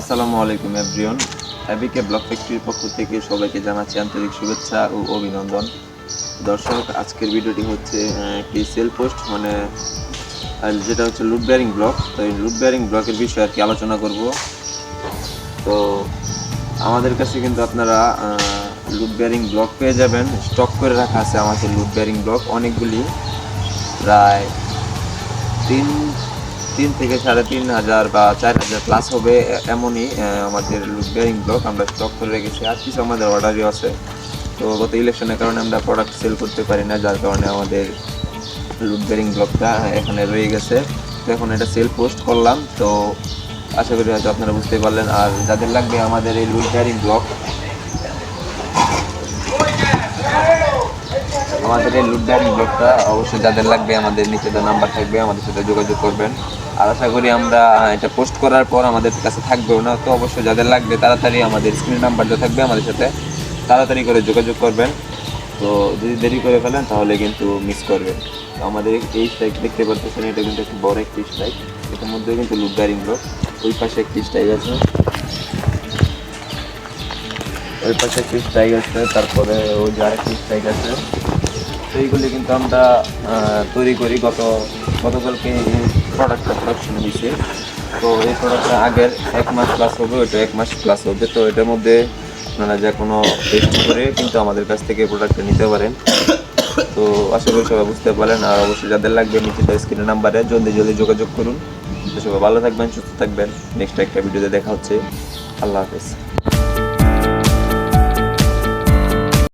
আসসালামু আলাইকুম everyone. এবিকে block ফ্যাক্টরির পক্ষ থেকে সবাইকে জানাচ্ছি আন্তরিক শুভেচ্ছা ও অভিনন্দন। দর্শক, আজকের ভিডিওটি হচ্ছে একটি সেল পোস্ট যেটা হচ্ছে লুট বেয়ারিং ব্লক। তো এই লুট বেয়ারিং ব্লকের বিষয়ে আর কি আলোচনা করব। তো আমাদের কাছে কিন্তু আপনারা লুট বেয়ারিং ব্লক পেয়ে যাবেন, স্টক করে রাখা আছে আমাদের লুট বেয়ারিং ব্লক অনেকগুলি, প্রায় তিন তিন থেকে 3,500 বা 4,000 প্লাস হবে এমনই আমাদের লুট বেয়ারিং ব্লক আমরা স্টক করে রেখেছি। আর কিছু আমাদের অর্ডারই আছে। তো গত ইলেকশনের কারণে আমরা প্রোডাক্ট সেল করতে পারি না, যার কারণে আমাদের লুট বেয়ারিং ব্লকটা এখানে রয়ে গেছে। তো এখন এটা সেল পোস্ট করলাম। তো আশা করি হয়তো আপনারা বুঝতে পারলেন। আর যাদের লাগবে আমাদের এই লুট বেয়ারিং ব্লক, আমাদের এই লুট বেয়ারিং ব্লকটা অবশ্যই যাদের লাগবে আমাদের নিচে যে নাম্বার থাকবে আমাদের সাথে যোগাযোগ করবেন। আর আশা করি আমরা এটা পোস্ট করার পর আমাদের কাছে থাকবেও না। তো অবশ্যই যাদের লাগবে তাড়াতাড়ি আমাদের স্ক্রিন নাম্বার যা থাকবে আমাদের সাথে তাড়াতাড়ি করে যোগাযোগ করবেন। তো যদি দেরি করে ফেলেন তাহলে কিন্তু মিস করবেন। তো আমাদের এই স্ট্রাইক দেখতে পাচ্ছেন, এটা কিন্তু একটু বড় একটি স্ট্রাইক। এটার মধ্যে কিন্তু লুট বেয়ারিং ব্লক। ওই পাশে একটি স্ট্রাইক আছে, তারপরে ওই যে আরেকটি স্ট্রাইক আছে। তো এইগুলি কিন্তু আমরা তৈরি করি গতকালকে এই প্রোডাক্টটা প্রোডাকশন হয়েছে। তো এই প্রোডাক্টটা আগের 1 মাস প্লাস হবে, ওইটা 1 মাস প্লাস হবে। তো এটার মধ্যে আপনারা যে কোনো টেস্ট করে কিন্তু আমাদের কাছ থেকে প্রোডাক্টটা নিতে পারেন। তো আশা করি সবাই বুঝতে পারেন। আর অবশ্যই যাদের লাগবে নিচে স্ক্রিনের নাম্বারে জলদি জলদি যোগাযোগ করুন। তো সবাই ভালো থাকবেন, সুস্থ থাকবেন। নেক্সট একটা ভিডিওতে দেখা হচ্ছে। আল্লাহ হাফেজ।